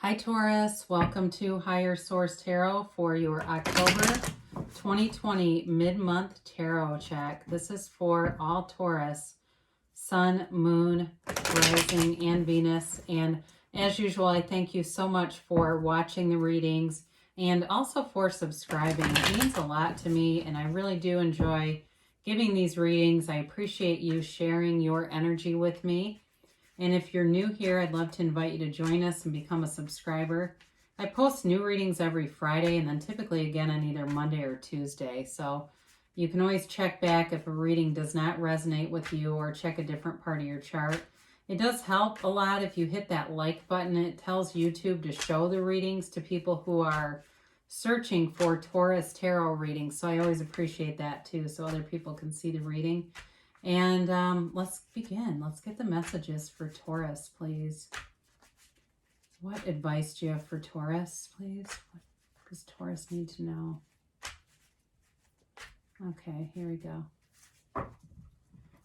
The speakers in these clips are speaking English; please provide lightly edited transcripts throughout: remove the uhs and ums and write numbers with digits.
Hi Taurus, welcome to Higher Source Tarot for your October 2020 mid-month tarot check. This is for all Taurus, Sun, Moon, Rising, and Venus. And as usual, I thank you so much for watching the readings and also for subscribing. It means a lot to me, and I really do enjoy giving these readings. I appreciate you sharing your energy with me. And if you're new here, I'd love to invite you to join us and become a subscriber. I post new readings every Friday and then typically again on either Monday or Tuesday. So you can always check back if a reading does not resonate with you or check a different part of your chart. It does help a lot if you hit that like button. It tells YouTube to show the readings to people who are searching for Taurus tarot readings. So I always appreciate that too, so other people can see the reading. And let's begin. Let's get the messages for Taurus, please. What advice do you have for Taurus, please? What does Taurus need to know? Okay, here we go.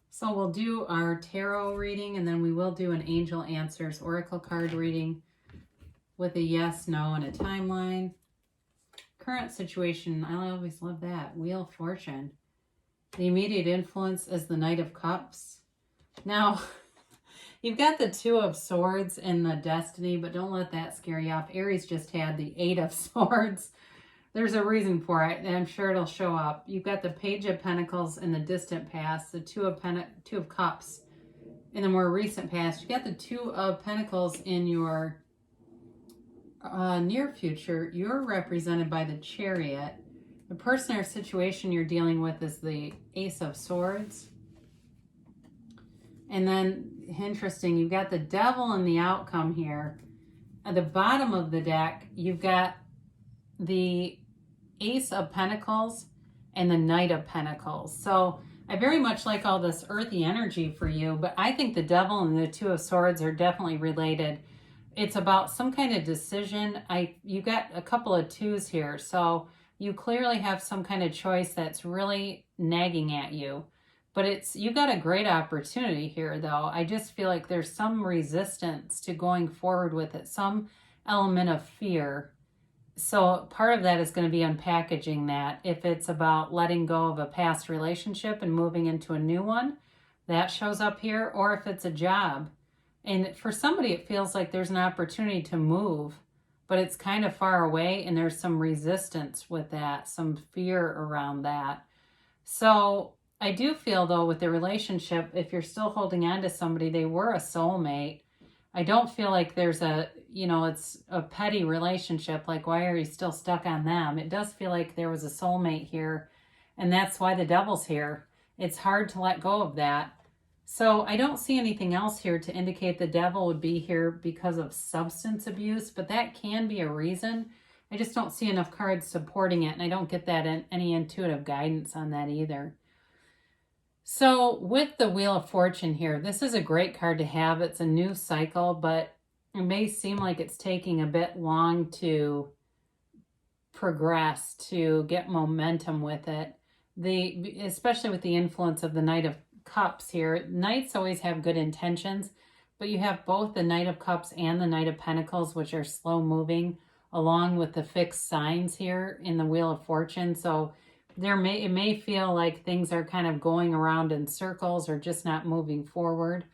So we'll do our tarot reading, and then we will do an Angel Answers Oracle card reading with a yes, no, and a timeline. Current situation, I always love that. Wheel of Fortune. The immediate influence is the Knight of Cups. Now, you've got the Two of Swords in the Destiny, but don't let that scare you off. Aries just had the Eight of Swords. There's a reason for it, and I'm sure it'll show up. You've got the Page of Pentacles in the distant past, the Two of Cups in the more recent past. You got the Two of Pentacles in your near future. You're represented by the Chariot. The person or situation you're dealing with is the Ace of Swords. And then, interesting, you've got the Devil in the outcome here. At the bottom of the deck, you've got the Ace of Pentacles and the Knight of Pentacles. So I very much like all this earthy energy for you, but I think the Devil and the Two of Swords are definitely related. It's about some kind of decision. You got a couple of twos here, so you clearly have some kind of choice that's really nagging at you. But you got a great opportunity here, though. I just feel like there's some resistance to going forward with it, some element of fear. So part of that is going to be unpackaging that. If it's about letting go of a past relationship and moving into a new one, that shows up here. Or if it's a job. And for somebody, it feels like there's an opportunity to move, but it's kind of far away, and there's some resistance with that, some fear around that. So I do feel, though, with the relationship, if you're still holding on to somebody, they were a soulmate. I don't feel like there's it's a petty relationship, like why are you still stuck on them? It does feel like there was a soulmate here, and that's why the Devil's here. It's hard to let go of that. So I don't see anything else here to indicate the Devil would be here because of substance abuse, but that can be a reason. I just don't see enough cards supporting it, and I don't get that any intuitive guidance on that either. So with the Wheel of Fortune here, this is a great card to have. It's a new cycle, but it may seem like it's taking a bit long to progress, to get momentum with it. Especially with the influence of the Knight of Cups here. Knights always have good intentions, but you have both the Knight of Cups and the Knight of Pentacles, which are slow moving, along with the fixed signs here in the Wheel of Fortune. So it may feel like things are kind of going around in circles or just not moving forward.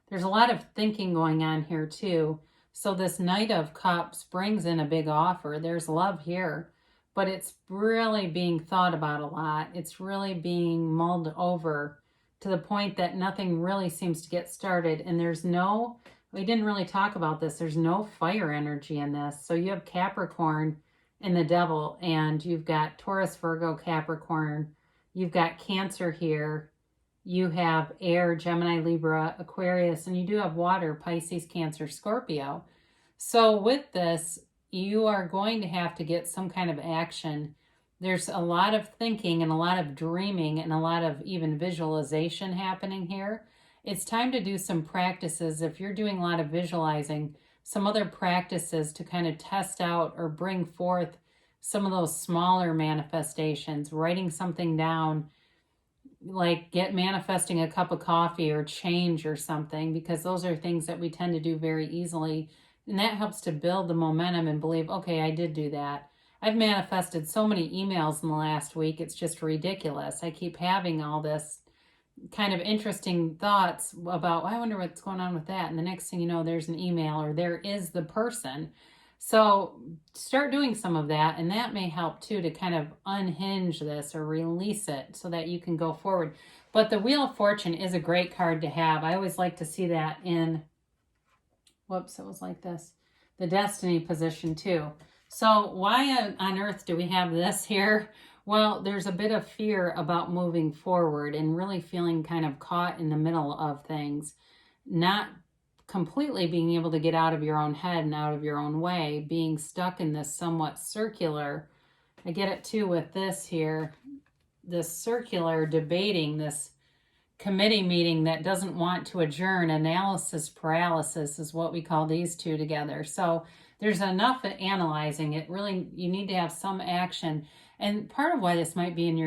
There's a lot of thinking going on here too. So this Knight of Cups brings in a big offer. There's love here, but it's really being thought about a lot. It's really being mulled over to the point that nothing really seems to get started. And we didn't really talk about this, there's no fire energy in this. So you have Capricorn in the Devil, and you've got Taurus, Virgo, Capricorn. You've got Cancer here. You have Air, Gemini, Libra, Aquarius, and you do have water, Pisces, Cancer, Scorpio. So with this, you are going to have to get some kind of action. There's a lot of thinking and a lot of dreaming and a lot of even visualization happening here. It's time to do some practices. If you're doing a lot of visualizing, some other practices to kind of test out or bring forth some of those smaller manifestations, writing something down, like manifesting a cup of coffee or change or something, because those are things that we tend to do very easily. And that helps to build the momentum and believe, okay, I did do that. I've manifested so many emails in the last week, it's just ridiculous. I keep having all this kind of interesting thoughts about, I wonder what's going on with that. And the next thing you know, there's an email or there is the person. So start doing some of that, and that may help too to kind of unhinge this or release it so that you can go forward. But the Wheel of Fortune is a great card to have. I always like to see that in, whoops, it was like this, the Destiny position too. So why on earth do we have this here? Well, there's a bit of fear about moving forward and really feeling kind of caught in the middle of things, not completely being able to get out of your own head and out of your own way, being stuck in this somewhat circular. I get it too with this here, this circular debating, this committee meeting that doesn't want to adjourn. Analysis paralysis is what we call these two together. So there's enough at analyzing it. Really, you need to have some action. And part of why this might be in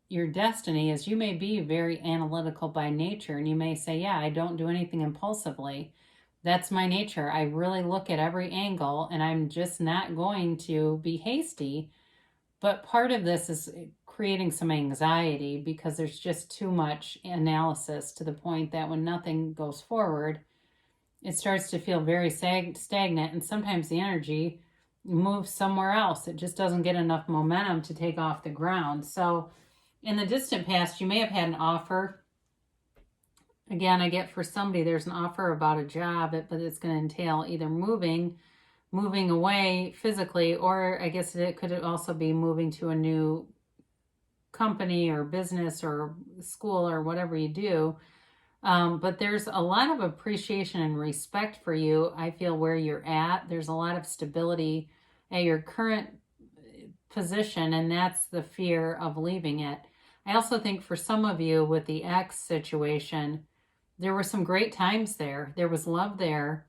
your destiny is you may be very analytical by nature, and you may say, yeah, I don't do anything impulsively. That's my nature. I really look at every angle, and I'm just not going to be hasty. But part of this is creating some anxiety because there's just too much analysis to the point that when nothing goes forward, it starts to feel very stagnant, and sometimes the energy moves somewhere else. It just doesn't get enough momentum to take off the ground. So in the distant past, you may have had an offer. Again, I get for somebody, there's an offer about a job, but it's going to entail either moving away physically, or I guess it could also be moving to a new company or business or school or whatever you do. But there's a lot of appreciation and respect for you, I feel, where you're at. There's a lot of stability at your current position, and that's the fear of leaving it. I also think for some of you with the ex situation, there were some great times there. There was love there.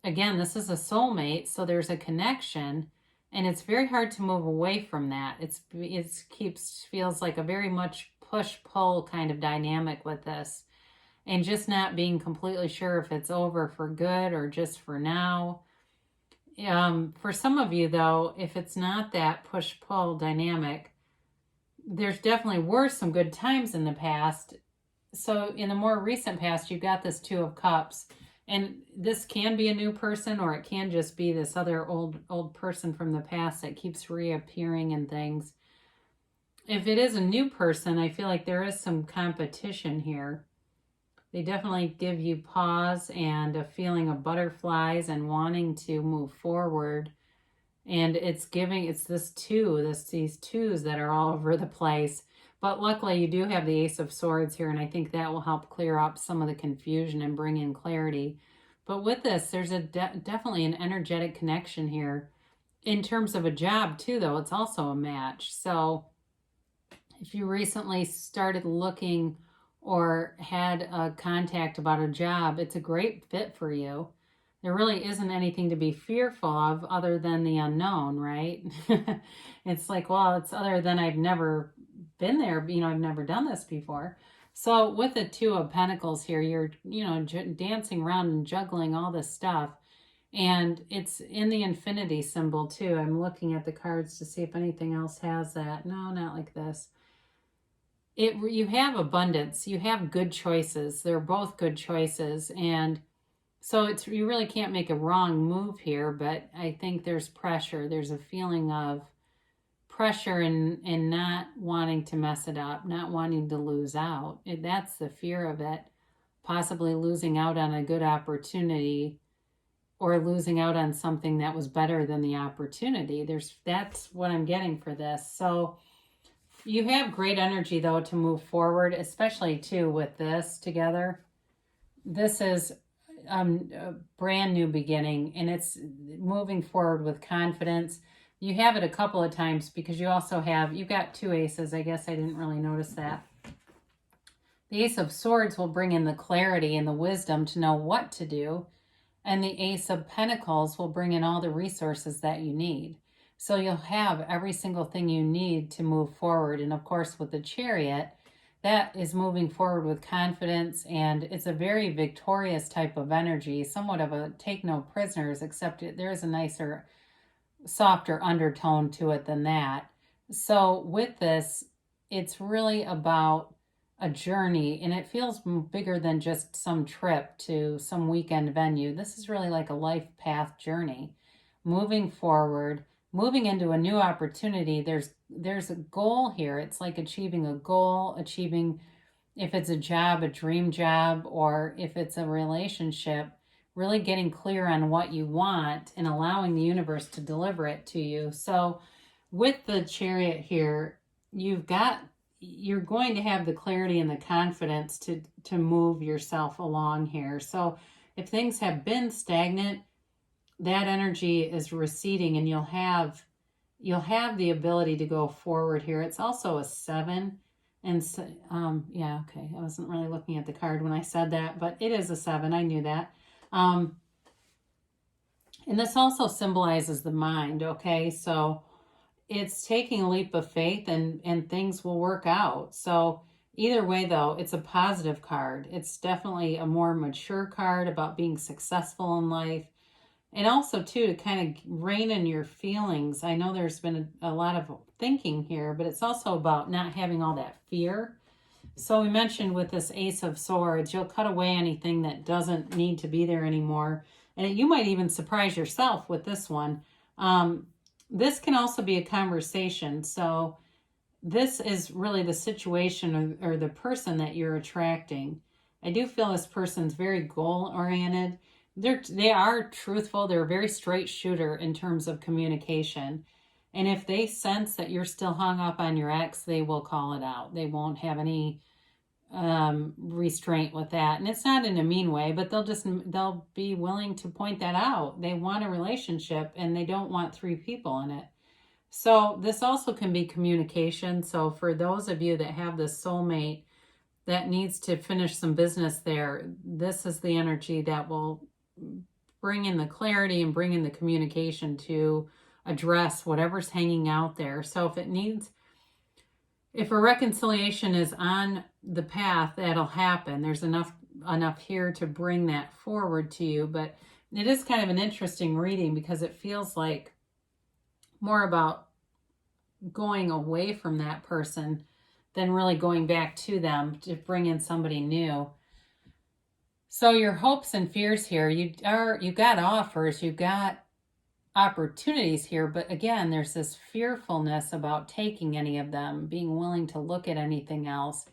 Again, this is a soulmate, so there's a connection, and it's very hard to move away from that. Feels like a very much push-pull kind of dynamic with this. And just not being completely sure if it's over for good or just for now. For some of you, though, if it's not that push-pull dynamic, there's definitely were some good times in the past. So in the more recent past, you've got this Two of Cups. And this can be a new person, or it can just be this other old person from the past that keeps reappearing in things. If it is a new person, I feel like there is some competition here. They definitely give you pause and a feeling of butterflies and wanting to move forward. And it's these twos that are all over the place. But luckily you do have the Ace of Swords here, and I think that will help clear up some of the confusion and bring in clarity. But with this, there's definitely an energetic connection here. In terms of a job too, though, it's also a match. So if you recently started looking or had a contact about a job, it's a great fit for you. There really isn't anything to be fearful of other than the unknown, right? It's like, well, it's other than I've never been there, I've never done this before. So with the Two of Pentacles here, you're, dancing around and juggling all this stuff. And it's in the infinity symbol too. I'm looking at the cards to see if anything else has that. No, not like this. You have abundance, you have good choices. They're both good choices. And so you really can't make a wrong move here, but I think there's pressure. There's a feeling of pressure in not wanting to mess it up, not wanting to lose out. That's the fear of it. Possibly losing out on a good opportunity or losing out on something that was better than the opportunity. That's what I'm getting for this. So you have great energy, though, to move forward, especially, too, with this together. This is a brand new beginning, and it's moving forward with confidence. You have it a couple of times because you've got two aces. I guess I didn't really notice that. The Ace of Swords will bring in the clarity and the wisdom to know what to do, and the Ace of Pentacles will bring in all the resources that you need. So you'll have every single thing you need to move forward. And of course, with the Chariot, that is moving forward with confidence, and it's a very victorious type of energy, somewhat of a take no prisoners, except there is a nicer, softer undertone to it than that. So with this, it's really about a journey, and it feels bigger than just some trip to some weekend venue. This is really like a life path journey, moving forward, moving into a new opportunity. There's a goal here. It's like achieving a goal, achieving, if it's a job, a dream job, or if it's a relationship, really getting clear on what you want and allowing the universe to deliver it to you. So with the Chariot here, you're going to have the clarity and the confidence to move yourself along here. So if things have been stagnant, that energy is receding, and you'll have the ability to go forward here. It's also a 7. And so, yeah, okay. I wasn't really looking at the card when I said that, but it is a 7. I knew that. And this also symbolizes the mind, okay? So it's taking a leap of faith, and things will work out. So either way, though, it's a positive card. It's definitely a more mature card about being successful in life. And also, too, to kind of rein in your feelings. I know there's been a lot of thinking here, but it's also about not having all that fear. So we mentioned with this Ace of Swords, you'll cut away anything that doesn't need to be there anymore. And you might even surprise yourself with this one. This can also be a conversation. So this is really the situation or the person that you're attracting. I do feel this person's very goal-oriented. They are truthful. They're a very straight shooter in terms of communication. And if they sense that you're still hung up on your ex, they will call it out. They won't have any restraint with that. And it's not in a mean way, but they'll be willing to point that out. They want a relationship, and they don't want 3 people in it. So this also can be communication. So for those of you that have this soulmate that needs to finish some business there, this is the energy that will bring in the clarity and bring in the communication to address whatever's hanging out there. So if a reconciliation is on the path, that'll happen. There's enough here to bring that forward to you. But it is kind of an interesting reading because it feels like more about going away from that person than really going back to them to bring in somebody new. So your hopes and fears here, you've got offers, you've got opportunities here, but again, there's this fearfulness about taking any of them, being willing to look at anything else.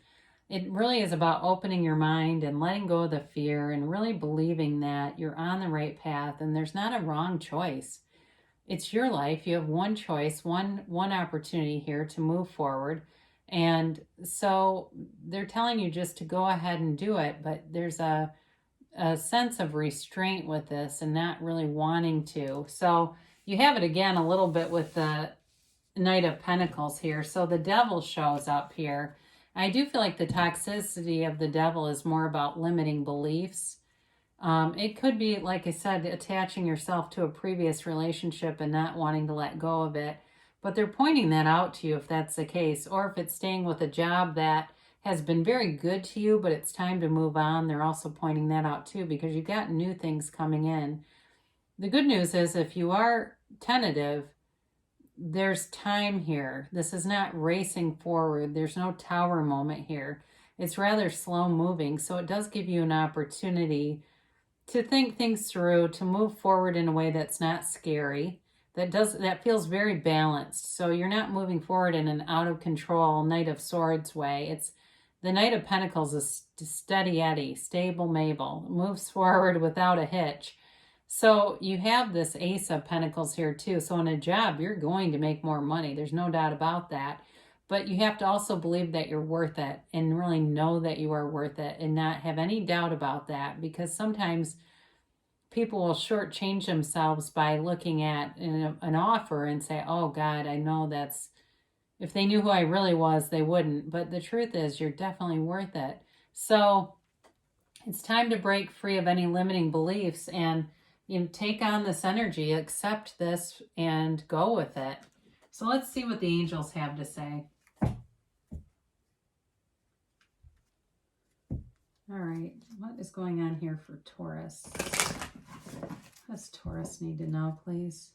It really is about opening your mind and letting go of the fear and really believing that you're on the right path and there's not a wrong choice. It's your life. You have one choice, one opportunity here to move forward. And so they're telling you just to go ahead and do it, but there's a sense of restraint with this and not really wanting to. So you have it again a little bit with the Knight of Pentacles here. So the Devil shows up here. I do feel like the toxicity of the Devil is more about limiting beliefs. It could be, like I said, attaching yourself to a previous relationship and not wanting to let go of it. But they're pointing that out to you if that's the case, or if it's staying with a job that has been very good to you, but it's time to move on. They're also pointing that out too, because you've got new things coming in. The good news is if you are tentative, there's time here. This is not racing forward. There's no tower moment here. It's rather slow moving. So it does give you an opportunity to think things through, to move forward in a way that's not scary, that feels very balanced. So you're not moving forward in an out of control Knight of Swords way. It's the Knight of Pentacles is steady Eddie, stable Mabel, moves forward without a hitch. So you have this Ace of Pentacles here too. So in a job, you're going to make more money. There's no doubt about that. But you have to also believe that you're worth it and really know that you are worth it and not have any doubt about that, because sometimes people will shortchange themselves by looking at an offer and say, oh God, I know that's, if they knew who I really was, they wouldn't. But the truth is you're definitely worth it. So it's time to break free of any limiting beliefs and take on this energy, accept this, and go with it. So let's see what the angels have to say. All right, what is going on here for Taurus? What does Taurus need to know, please?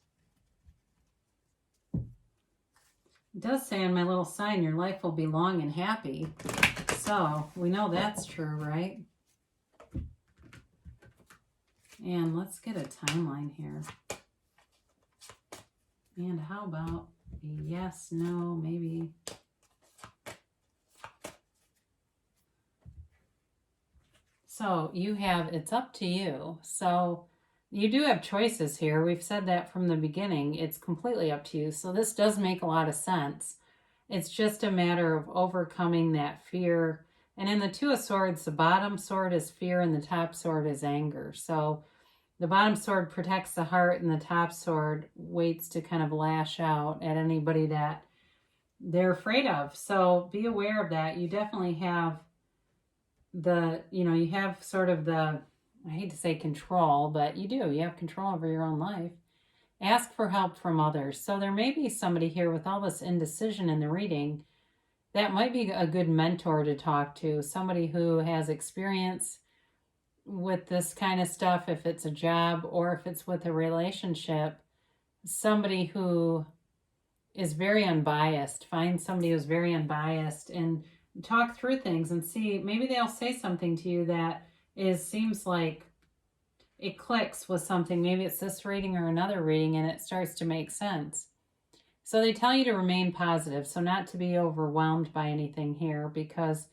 It does say on my little sign, your life will be long and happy. So we know that's true, right? And let's get a timeline here. And how about yes, no, maybe? So you have, it's up to you. So you do have choices here. We've said that from the beginning. It's completely up to you. So this does make a lot of sense. It's just a matter of overcoming that fear. And in the Two of Swords, the bottom sword is fear and the top sword is anger. So the bottom sword protects the heart and the top sword waits to kind of lash out at anybody that they're afraid of. So be aware of that. You definitely have you have sort of the, I hate to say control, but you have control over your own life. Ask for help from others. So there may be somebody here with all this indecision in the reading that might be a good mentor to talk to, somebody who has experience with this kind of stuff, if it's a job or if it's with a relationship, somebody who is very unbiased. Find somebody who's very unbiased and talk through things and see, maybe they'll say something to you that seems like it clicks with something. Maybe it's this reading or another reading and it starts to make sense. So they tell you to remain positive, so not to be overwhelmed by anything here, because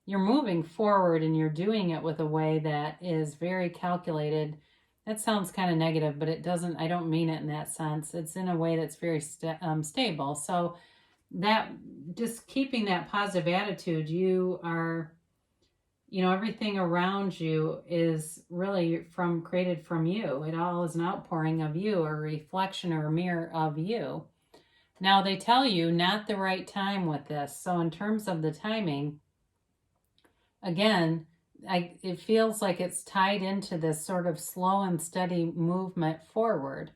you're moving forward and you're doing it with a way that is very calculated. That sounds kind of negative, but it doesn't, I don't mean it in that sense. It's in a way that's very stable. So that, just keeping that positive attitude, you are, everything around you is really created from you. It all is an outpouring of you, a reflection or a mirror of you. Now they tell you not the right time with this. So in terms of the timing, again, it feels like it's tied into this sort of slow and steady movement forward.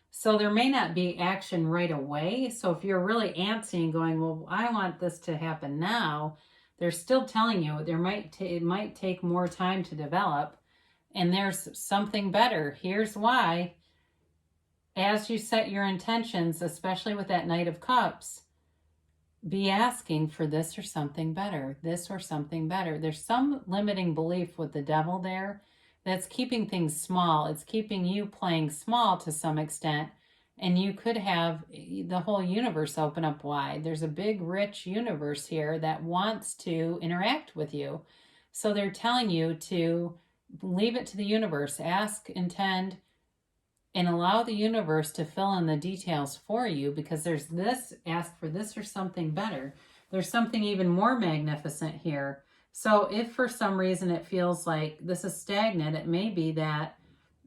So there may not be action right away. So if you're really antsy and going, well, I want this to happen now, they're still telling you it might take more time to develop. And there's something better. Here's why. As you set your intentions, especially with that Knight of Cups, be asking for this or something better, this or something better. There's some limiting belief with the Devil there that's keeping things small. It's keeping you playing small to some extent, and you could have the whole universe open up wide. There's a big, rich universe here that wants to interact with you. So they're telling you to leave it to the universe. Ask, intend, and allow the universe to fill in the details for you, because there's this, ask for this or something better. There's something even more magnificent here. So if for some reason it feels like this is stagnant, it may be that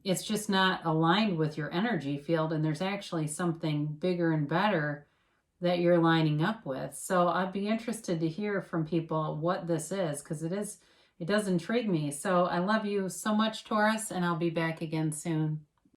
it's just not aligned with your energy field and there's actually something bigger and better that you're lining up with. So I'd be interested to hear from people what this is, because it does intrigue me. So I love you so much, Taurus, and I'll be back again soon.